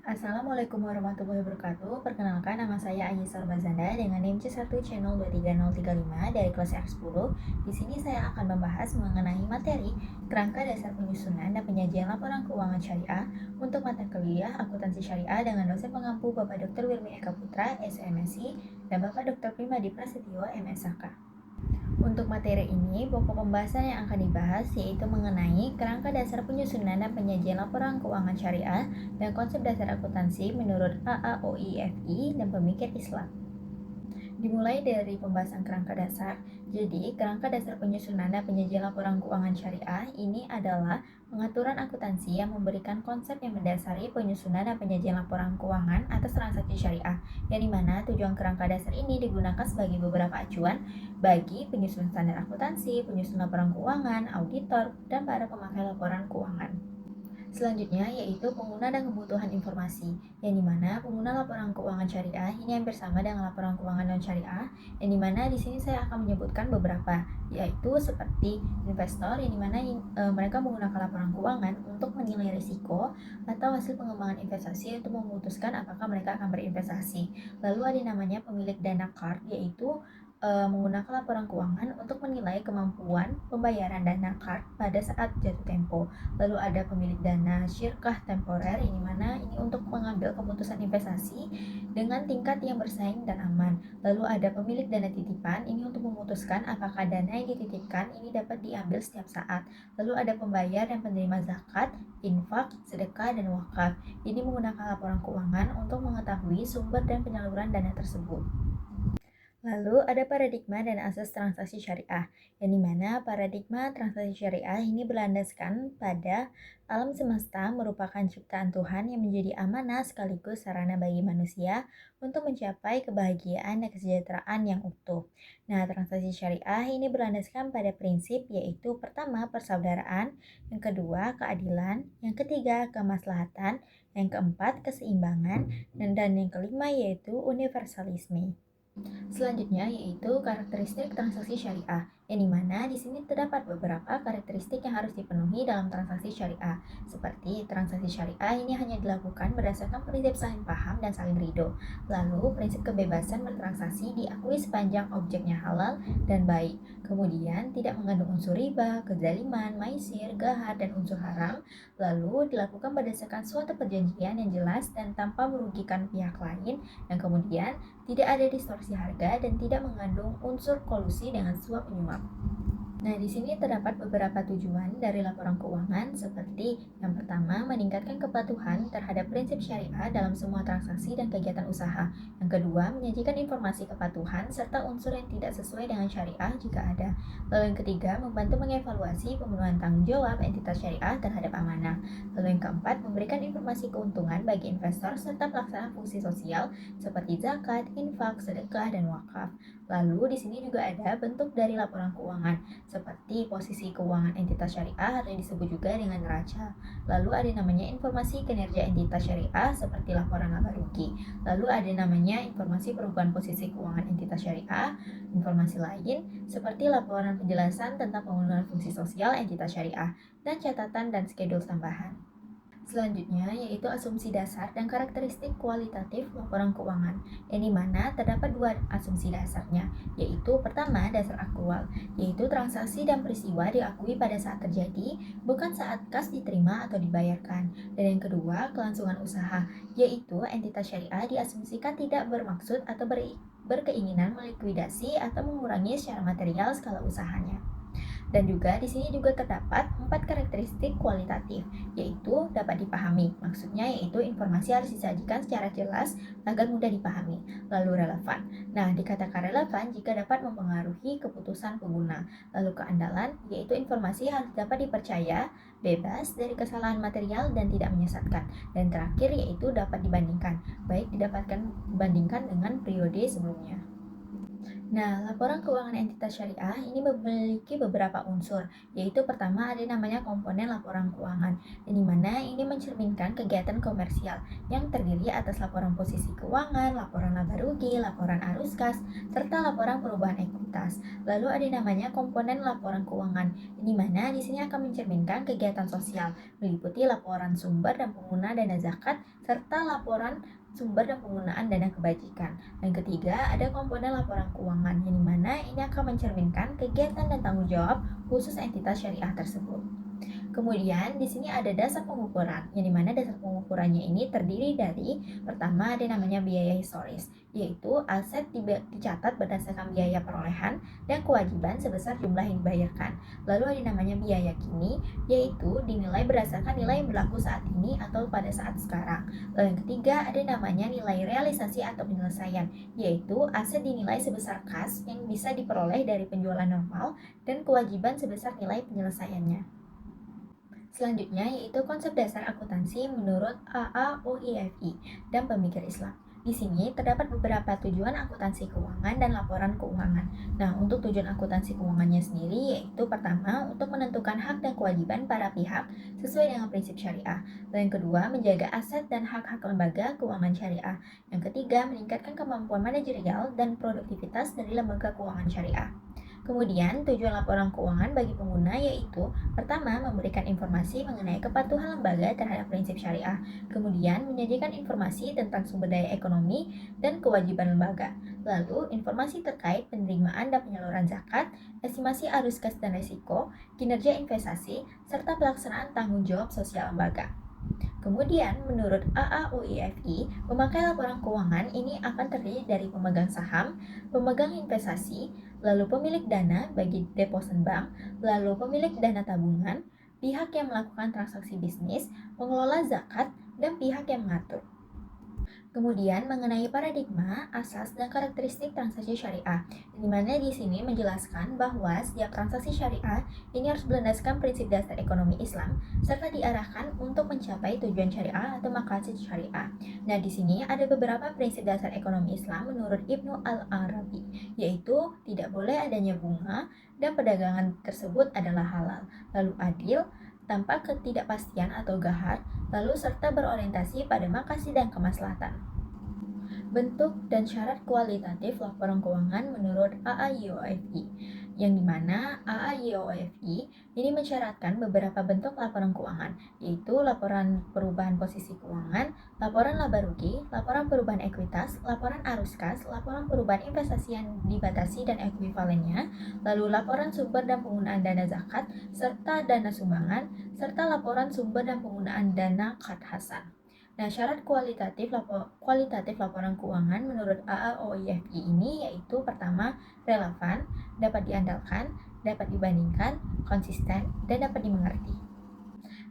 Assalamualaikum warahmatullahi wabarakatuh. Perkenalkan, nama saya Ayesar Bazanda dengan NIM C1 Channel 230035 dari kelas R10. Di sini saya akan membahas mengenai materi kerangka dasar penyusunan dan penyajian laporan keuangan syariah untuk mata kuliah akuntansi syariah dengan dosen pengampu Bapak Dr. Wirmi Eka Putra, SMSI, dan Bapak Dr. Primadi Prasetyo, MSHK. Untuk materi ini, pokok pembahasan yang akan dibahas yaitu mengenai kerangka dasar penyusunan dan penyajian laporan keuangan syariah dan konsep dasar akuntansi menurut AAOIFI dan pemikir Islam. Dimulai dari pembahasan kerangka dasar. Jadi, kerangka dasar penyusunan dan penyajian laporan keuangan syariah ini adalah pengaturan akuntansi yang memberikan konsep yang mendasari penyusunan dan penyajian laporan keuangan atas transaksi syariah, yang dimana tujuan kerangka dasar ini digunakan sebagai beberapa acuan bagi penyusunan standar akuntansi, penyusunan laporan keuangan, auditor, dan para pemakai laporan keuangan. Selanjutnya yaitu pengguna dan kebutuhan informasi, yang dimana pengguna laporan keuangan syariah ini hampir sama dengan laporan keuangan non syariah, yang dimana di sini saya akan menyebutkan beberapa, yaitu seperti investor, yang dimana mereka menggunakan laporan keuangan untuk menilai risiko atau hasil pengembangan investasi untuk memutuskan apakah mereka akan berinvestasi. Lalu ada namanya pemilik dana card, yaitu menggunakan laporan keuangan untuk menilai kemampuan pembayaran dana card pada saat jatuh tempo. Lalu ada pemilik dana syirkah temporer, yang dimana ini untuk mengambil keputusan investasi dengan tingkat yang bersaing dan aman. Lalu ada pemilik dana titipan, ini untuk memutuskan apakah dana yang dititipkan ini dapat diambil setiap saat. Lalu ada pembayar dan penerima zakat, infak, sedekah, dan wakaf. Ini menggunakan laporan keuangan untuk mengetahui sumber dan penyaluran dana tersebut. Lalu ada paradigma dan asas transaksi syariah, yang dimana paradigma transaksi syariah ini berlandaskan pada alam semesta merupakan ciptaan Tuhan yang menjadi amanah sekaligus sarana bagi manusia untuk mencapai kebahagiaan dan kesejahteraan yang utuh. Nah, transaksi syariah ini berlandaskan pada prinsip yaitu pertama persaudaraan, yang kedua keadilan, yang ketiga kemaslahatan, yang keempat keseimbangan, dan yang kelima yaitu universalisme. Selanjutnya yaitu karakteristik transaksi syariah, yang dimana di sini terdapat beberapa karakteristik yang harus dipenuhi dalam transaksi syariah. Seperti transaksi syariah ini hanya dilakukan berdasarkan prinsip saling paham dan saling ridho. Lalu prinsip kebebasan bertransaksi diakui sepanjang objeknya halal dan baik. Kemudian tidak mengandung unsur riba, kezaliman, maisir, gahar, dan unsur haram. Lalu dilakukan berdasarkan suatu perjanjian yang jelas dan tanpa merugikan pihak lain. Dan kemudian tidak ada distorsi harga dan tidak mengandung unsur kolusi dengan suap menyuap. Nah, di sini terdapat beberapa tujuan dari laporan keuangan seperti yang pertama, meningkatkan kepatuhan terhadap prinsip syariah dalam semua transaksi dan kegiatan usaha. Yang kedua, menyajikan informasi kepatuhan serta unsur yang tidak sesuai dengan syariah jika ada. Lalu yang ketiga, membantu mengevaluasi pemenuhan tanggung jawab entitas syariah terhadap amanah. Lalu yang keempat, memberikan informasi keuntungan bagi investor serta pelaksanaan fungsi sosial seperti zakat, infak, sedekah, dan wakaf. Lalu di sini juga ada bentuk dari laporan keuangan seperti posisi keuangan entitas syariah atau yang disebut juga dengan neraca. Lalu ada namanya informasi kinerja entitas syariah seperti laporan laba rugi. Lalu ada namanya informasi perubahan posisi keuangan entitas syariah. Informasi lain seperti laporan penjelasan tentang penggunaan fungsi sosial entitas syariah dan catatan dan schedule tambahan. Selanjutnya yaitu asumsi dasar dan karakteristik kualitatif laporan keuangan, yang dimana terdapat dua asumsi dasarnya, yaitu pertama dasar aktual, yaitu transaksi dan peristiwa diakui pada saat terjadi, bukan saat kas diterima atau dibayarkan. Dan yang kedua kelangsungan usaha, yaitu entitas syariah diasumsikan tidak bermaksud atau berkeinginan melikuidasi atau mengurangi secara material skala usahanya. Dan juga di sini juga terdapat 4 karakteristik kualitatif, yaitu dapat dipahami. Maksudnya yaitu informasi harus disajikan secara jelas agar mudah dipahami. Lalu relevan. Nah, dikatakan relevan jika dapat mempengaruhi keputusan pengguna. Lalu keandalan, yaitu informasi harus dapat dipercaya, bebas dari kesalahan material dan tidak menyesatkan. Dan terakhir yaitu dapat dibandingkan, baik didapatkan dibandingkan dengan periode sebelumnya. Nah, laporan keuangan entitas syariah ini memiliki beberapa unsur, yaitu pertama ada namanya komponen laporan keuangan, yang dimana ini mencerminkan kegiatan komersial yang terdiri atas laporan posisi keuangan, laporan laba rugi, laporan arus kas, serta laporan perubahan ekuitas. Lalu ada namanya komponen laporan keuangan, yang dimana di sini akan mencerminkan kegiatan sosial, meliputi laporan sumber dan pengguna dana zakat, serta laporan sumber dan penggunaan dana kebajikan. Dan ketiga, ada komponen laporan keuangan, yang dimana ini akan mencerminkan kegiatan dan tanggung jawab khusus entitas syariah tersebut. Kemudian di sini ada dasar pengukuran, yang dimana dasar pengukurannya ini terdiri dari pertama ada namanya biaya historis, yaitu aset dicatat berdasarkan biaya perolehan dan kewajiban sebesar jumlah yang dibayarkan. Lalu ada namanya biaya kini, yaitu dinilai berdasarkan nilai yang berlaku saat ini atau pada saat sekarang. Lalu yang ketiga ada namanya nilai realisasi atau penyelesaian, yaitu aset dinilai sebesar kas yang bisa diperoleh dari penjualan normal dan kewajiban sebesar nilai penyelesaiannya. Selanjutnya yaitu konsep dasar akuntansi menurut AAUIFI dan pemikir Islam. Di sini terdapat beberapa tujuan akuntansi keuangan dan laporan keuangan. Nah, untuk tujuan akuntansi keuangannya sendiri yaitu pertama untuk menentukan hak dan kewajiban para pihak sesuai dengan prinsip syariah. Dan yang kedua, menjaga aset dan hak-hak lembaga keuangan syariah. Yang ketiga, meningkatkan kemampuan manajerial dan produktivitas dari lembaga keuangan syariah. Kemudian, tujuan laporan keuangan bagi pengguna yaitu pertama, memberikan informasi mengenai kepatuhan lembaga terhadap prinsip syariah. Kemudian, menyajikan informasi tentang sumber daya ekonomi dan kewajiban lembaga. Lalu, informasi terkait penerimaan dan penyaluran zakat, estimasi arus kas dan resiko, kinerja investasi, serta pelaksanaan tanggung jawab sosial lembaga. Kemudian, menurut AAUIFI, pemakai laporan keuangan ini akan terdiri dari pemegang saham, pemegang investasi, lalu pemilik dana bagi deposit bank, lalu pemilik dana tabungan, pihak yang melakukan transaksi bisnis, pengelola zakat, dan pihak yang mengatur. Kemudian mengenai paradigma, asas, dan karakteristik transaksi syariah, di mana di sini menjelaskan bahwa setiap transaksi syariah ini harus berlandaskan prinsip dasar ekonomi Islam serta diarahkan untuk mencapai tujuan syariah atau maqasid syariah. Nah, di sini ada beberapa prinsip dasar ekonomi Islam menurut Ibnu Al-Arabi, yaitu tidak boleh adanya bunga dan perdagangan tersebut adalah halal, lalu adil, tanpa ketidakpastian atau gahar, lalu serta berorientasi pada makasih dan kemaslahatan. Bentuk dan syarat kualitatif laporan keuangan menurut AAYOFI, yang dimana AAYOFI ini mensyaratkan beberapa bentuk laporan keuangan, yaitu laporan perubahan posisi keuangan, laporan laba rugi, laporan perubahan ekuitas, laporan arus kas, laporan perubahan investasi yang dibatasi dan ekuivalennya, lalu laporan sumber dan penggunaan dana zakat, serta dana sumbangan, serta laporan sumber dan penggunaan dana qard hasan. Nah, syarat kualitatif laporan keuangan menurut AAOIFI ini yaitu pertama, relevan, dapat diandalkan, dapat dibandingkan, konsisten, dan dapat dimengerti.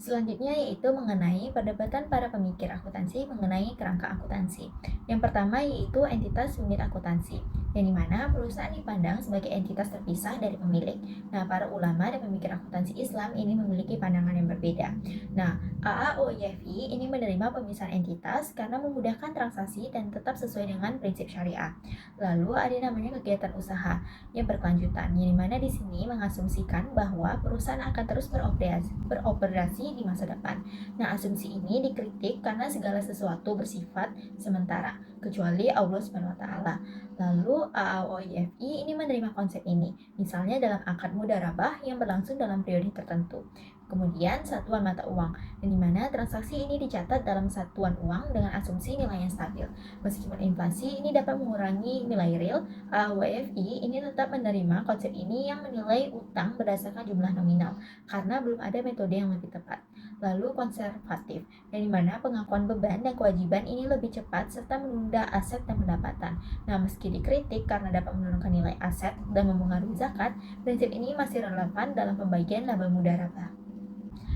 Selanjutnya yaitu mengenai perdebatan para pemikir akuntansi mengenai kerangka akuntansi. Yang pertama yaitu entitas unit akuntansi, yang dimana perusahaan dipandang sebagai entitas terpisah dari pemilik. Nah, para ulama dan pemikir akuntansi Islam ini memiliki pandangan yang berbeda. Nah, AAOIFI ini menerima pemisahan entitas karena memudahkan transaksi dan tetap sesuai dengan prinsip syariah. Lalu ada namanya kegiatan usaha yang berkelanjutan, yang dimana di sini mengasumsikan bahwa perusahaan akan terus beroperasi di masa depan. Nah, asumsi ini dikritik karena segala sesuatu bersifat sementara, kecuali Allah Subhanahu wa taala. Lalu AAOIFI ini menerima konsep ini, misalnya dalam akad mudharabah yang berlangsung dalam periode tertentu. Kemudian satuan mata uang, yang dimana transaksi ini dicatat dalam satuan uang dengan asumsi nilai yang stabil. Meskipun inflasi ini dapat mengurangi nilai real, AAOIFI ini tetap menerima konsep ini yang menilai utang berdasarkan jumlah nominal, karena belum ada metode yang lebih tepat. Lalu konservatif, yang dimana pengakuan beban dan kewajiban ini lebih cepat serta menunda aset dan pendapatan. Nah, meski dikritik karena dapat menurunkan nilai aset dan mempengaruhi zakat, prinsip ini masih relevan dalam pembagian laba mudharabah.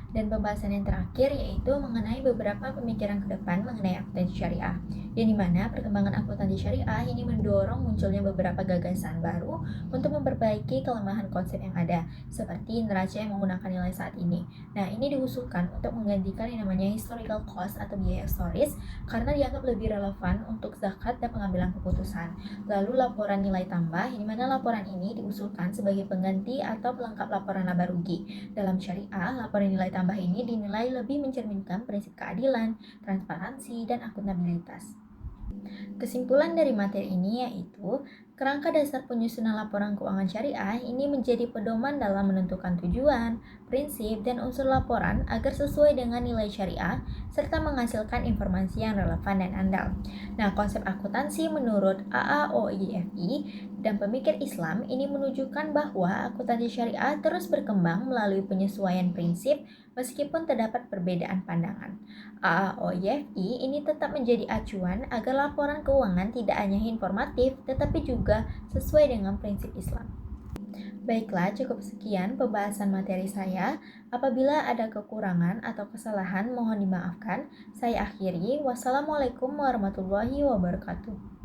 Dan pembahasan yang terakhir yaitu mengenai beberapa pemikiran ke depan mengenai akuntansi syariah, yang dimana perkembangan akuntansi syariah ini mendorong munculnya beberapa gagasan baru untuk memperbaiki kelemahan konsep yang ada, seperti neraca yang menggunakan nilai saat ini. Nah, ini diusulkan untuk menggantikan yang namanya historical cost atau biaya historis karena dianggap lebih relevan untuk zakat dan pengambilan keputusan. Lalu laporan nilai tambah, di mana laporan ini diusulkan sebagai pengganti atau pelengkap laporan laba rugi. Dalam syariah, laporan nilai tambah ini dinilai lebih mencerminkan prinsip keadilan, transparansi, dan akuntabilitas. Kesimpulan dari materi ini yaitu, kerangka dasar penyusunan laporan keuangan syariah ini menjadi pedoman dalam menentukan tujuan, prinsip, dan unsur laporan agar sesuai dengan nilai syariah, serta menghasilkan informasi yang relevan dan andal. Nah, konsep akuntansi menurut AAOIFI dan pemikir Islam ini menunjukkan bahwa akuntansi syariah terus berkembang melalui penyesuaian prinsip meskipun terdapat perbedaan pandangan. AAOIFI ini tetap menjadi acuan agar laporan keuangan tidak hanya informatif tetapi juga sesuai dengan prinsip Islam. Baiklah, cukup sekian pembahasan materi saya. Apabila ada kekurangan atau kesalahan, mohon dimaafkan. Saya akhiri. Wassalamualaikum warahmatullahi wabarakatuh.